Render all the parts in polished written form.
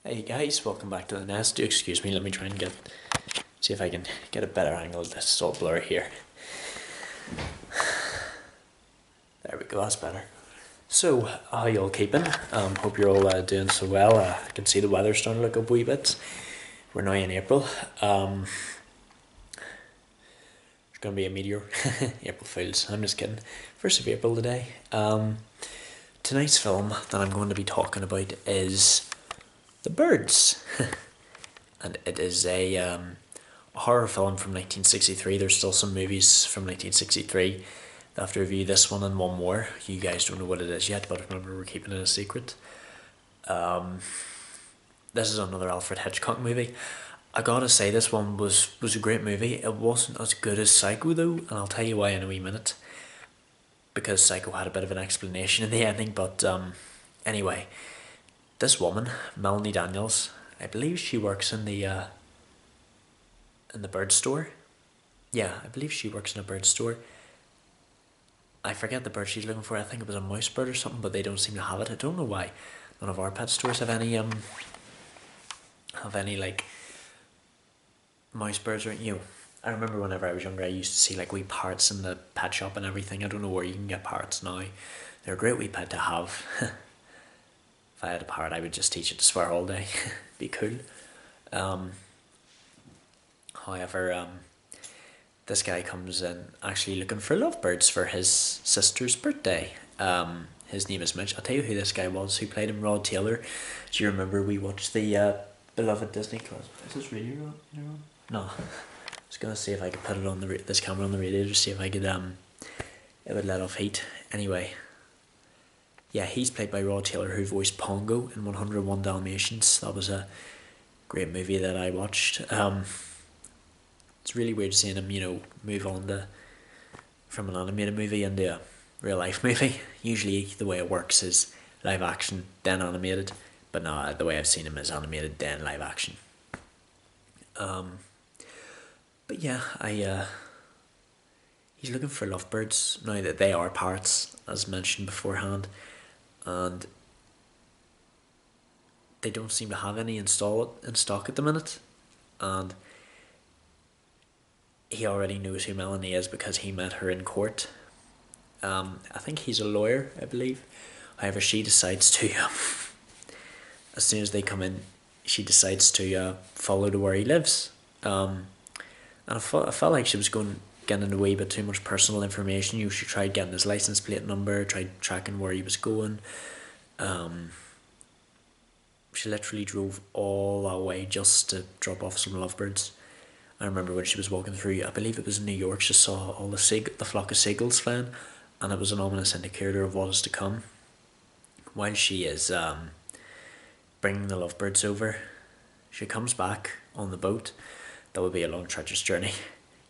Hey guys, welcome back to the nest. Excuse me, let me try and see if I can get a better angle. This is all blurry here. There we go, that's better. So, how you all keeping? Hope you're all doing so well. I can see the weather's starting to look up a wee bit. We're now in April. It's going to be a meteor. April Fools. I'm just kidding. 1st of April today. Tonight's film that I'm going to be talking about is The Birds. And it is a horror film from 1963. There's still some movies from 1963. I have to review this one and one more. You guys don't know what it is yet, but remember, we're keeping it a secret. This is another Alfred Hitchcock movie. I gotta say, this one was a great movie. It wasn't as good as Psycho though, and I'll tell you why in a wee minute. Because Psycho had a bit of an explanation in the ending, but anyway, this woman, Melanie Daniels, I believe she works in the bird store. Yeah, I believe she works in a bird store. I forget the bird she's looking for. I think it was a mouse bird or something, but they don't seem to have it. I don't know why. None of our pet stores have any like mouse birds or I remember whenever I was younger, I used to see like wee parrots in the pet shop and everything. I don't know where you can get parrots now. They're a great wee pet to have. If I had a parrot, I would just teach it to swear all day. Be cool. However, this guy comes in actually looking for lovebirds for his sister's birthday. His name is Mitch. I'll tell you who this guy was who played him, Rod Taylor. Do you remember we watched the beloved Disney class? Is this radio on? No. I was gonna see if I could put it on this camera on the radio to see if I could it would let off heat. Anyway, yeah, he's played by Rod Taylor, who voiced Pongo in 101 Dalmatians. That was a great movie that I watched. It's really weird seeing him, move on from an animated movie into a real life movie. Usually the way it works is live action, then animated. But no, the way I've seen him is animated, then live action. But yeah, he's looking for lovebirds now that they are parrots, as mentioned beforehand, and they don't seem to have any in stock at the minute, and he already knows who Melanie is because he met her in court. I think he's a lawyer, I believe. However, she decides to, as soon as they come in, she decides to follow to where he lives. And I felt like she was getting a wee bit too much personal information. She tried getting his license plate number, tried tracking where he was going. She literally drove all that way just to drop off some lovebirds. I remember when she was walking through, I believe it was in New York, she saw all the flock of seagulls flying, and it was an ominous indicator of what is to come. While she is bringing the lovebirds over, she comes back on the boat. That would be a long, treacherous journey.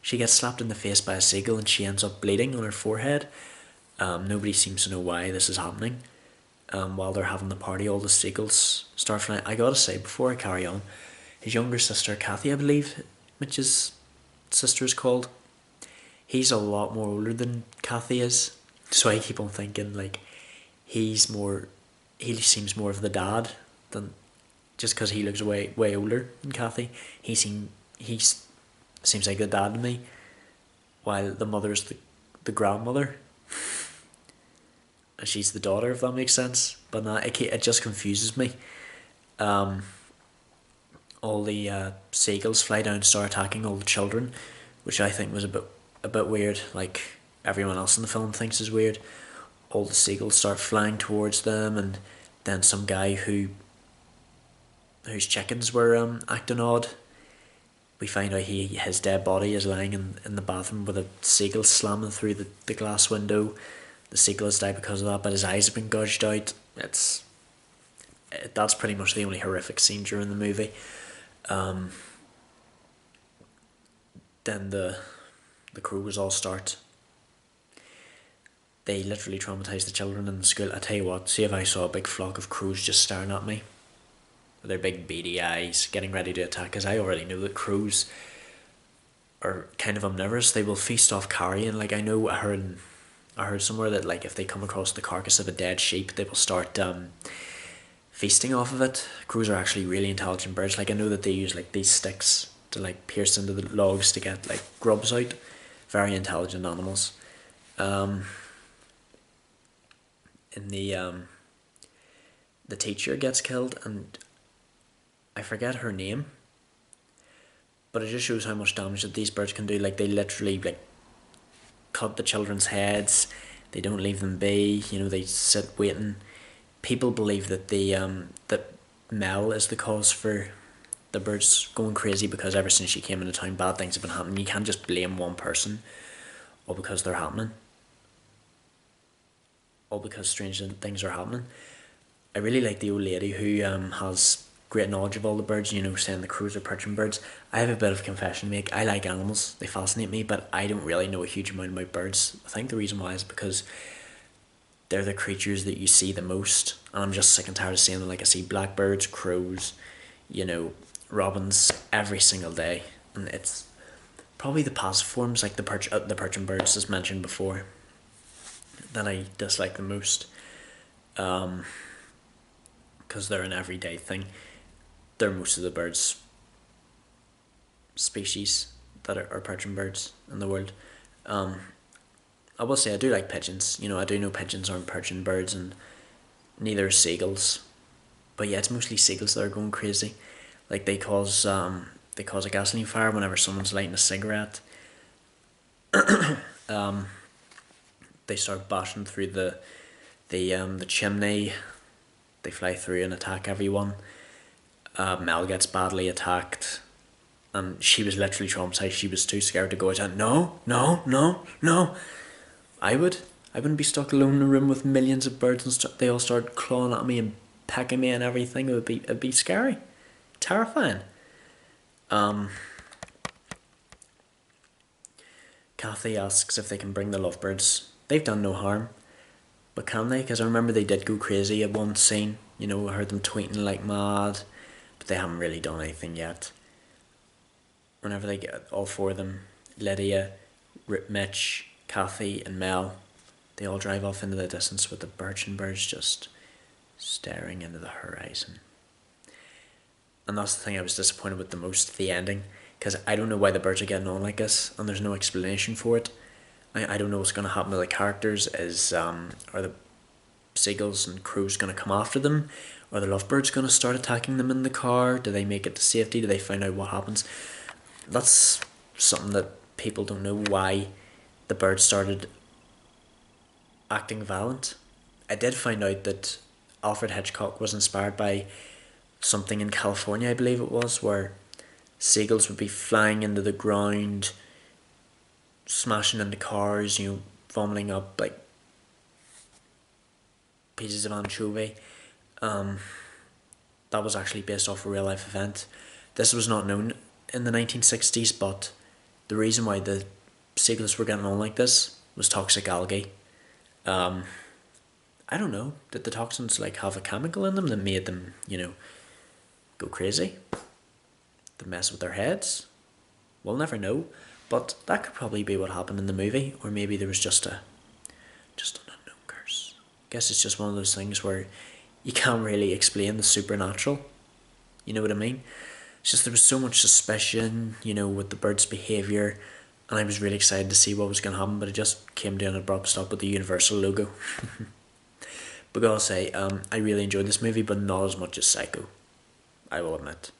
She gets slapped in the face by a seagull and she ends up bleeding on her forehead. Nobody seems to know why this is happening. While they're having the party, all the seagulls start flying. I gotta say, before I carry on, his younger sister, Kathy, I believe, Mitch's sister is called, he's a lot more older than Kathy is. So I keep on thinking, like, he seems more of the dad than, just because he looks way older than Kathy. He seems like the dad to me, while the mother's the grandmother, and she's the daughter, if that makes sense. But nah, it just confuses me. All the seagulls fly down and start attacking all the children, which I think was a bit weird, like everyone else in the film thinks is weird. All the seagulls start flying towards them, and then some guy whose chickens were acting odd. We find out his dead body is lying in the bathroom with a seagull slamming through the glass window. The seagull has died because of that, but his eyes have been gouged out. That's pretty much the only horrific scene during the movie. Then the crows all start. They literally traumatise the children in the school. I tell you what, see if I saw a big flock of crows just staring at me with their big beady eyes, getting ready to attack, because I already know that crows are kind of omnivorous. They will feast off carrion. Like, I heard somewhere that, like, if they come across the carcass of a dead sheep, they will start feasting off of it. Crows are actually really intelligent birds. Like I know that they use like these sticks to like pierce into the logs to get like grubs out. Very intelligent animals. Um, in the teacher gets killed, and I forget her name, but it just shows how much damage that these birds can do. Like they literally like cut the children's heads. They don't leave them be. You know, they sit waiting. People believe that that Mel is the cause for the birds going crazy, because ever since she came into town, bad things have been happening. You can't just blame one person, all because they're happening, all because strange things are happening. I really like the old lady who has great knowledge of all the birds, you know, saying the crows are perching birds. I have a bit of a confession to make. I like animals, they fascinate me, but I don't really know a huge amount about birds. I think the reason why is because they're the creatures that you see the most, and I'm just sick and tired of seeing them. Like I see blackbirds, crows, you know, robins every single day, and it's probably the passive forms like the perching birds, as mentioned before, that I dislike the most. Because they're an everyday thing. They're most of the birds species that are perching birds in the world. Um, I will say I do like pigeons. You know, I do know pigeons aren't perching birds, and neither are seagulls. But yeah, it's mostly seagulls that are going crazy. Like they cause a gasoline fire whenever someone's lighting a cigarette. Um, they start bashing through the chimney. They fly through and attack everyone. Mel gets badly attacked, and she was literally traumatized. She was too scared to go out. And no, no, no, no. I would. I wouldn't be stuck alone in a room with millions of birds and they all start clawing at me and pecking me and everything. It'd be scary, terrifying. Um, Kathy asks if they can bring the lovebirds. They've done no harm, but can they? Because I remember they did go crazy at one scene. You know, I heard them tweeting like mad, but they haven't really done anything yet. Whenever they get all four of them, Lydia, Mitch, Kathy, and Mel, they all drive off into the distance with the birchen birds just staring into the horizon. And that's the thing I was disappointed with the most, the ending, because I don't know why the birds are getting on like this, and there's no explanation for it. I don't know what's going to happen to the characters. Are the seagulls and crows going to come after them? Are the lovebirds going to start attacking them in the car? Do they make it to safety? Do they find out what happens? That's something that people don't know, why the birds started acting violent. I did find out that Alfred Hitchcock was inspired by something in California, I believe it was, where seagulls would be flying into the ground, smashing into cars, you know, vomiting up like pieces of anchovy. That was actually based off a real life event. This was not known in the 1960s, but the reason why the seagulls were getting on like this was toxic algae. I don't know, did the toxins like have a chemical in them that made them, you know, go crazy? That mess with their heads? We'll never know, but that could probably be what happened in the movie, or maybe there was just an unknown curse. I guess it's just one of those things where you can't really explain the supernatural. You know what I mean? It's just there was so much suspicion, you know, with the bird's behaviour, and I was really excited to see what was going to happen, but it just came to an abrupt stop with the Universal logo. But I'll say, I really enjoyed this movie, but not as much as Psycho, I will admit.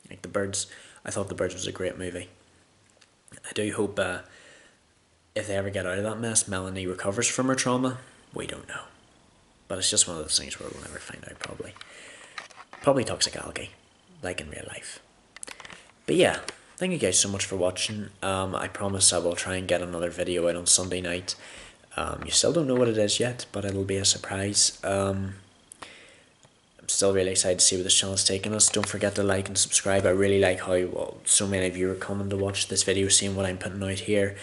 Like the Birds, I thought The Birds was a great movie. I do hope if they ever get out of that mess, Melanie recovers from her trauma. We don't know. But it's just one of those things where we'll never find out, probably. Probably toxic algae, like in real life. But yeah, thank you guys so much for watching. I promise I will try and get another video out on Sunday night. You still don't know what it is yet, but it'll be a surprise. I'm still really excited to see where this channel is taking us. Don't forget to like and subscribe. I really like how so many of you are coming to watch this video, seeing what I'm putting out here.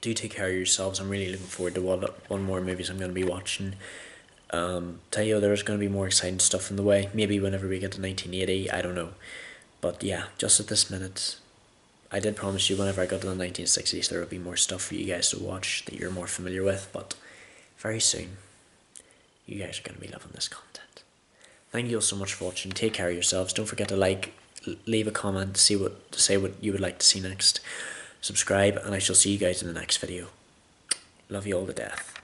Do take care of yourselves. I'm really looking forward to one more movies I'm going to be watching. Tell you there's going to be more exciting stuff in the way. Maybe whenever we get to 1980, I don't know. But yeah, just at this minute, I did promise you whenever I got to the 1960s there would be more stuff for you guys to watch that you're more familiar with. But very soon, you guys are going to be loving this content. Thank you all so much for watching. Take care of yourselves. Don't forget to like, leave a comment, say what you would like to see next. Subscribe, and I shall see you guys in the next video. Love you all to death.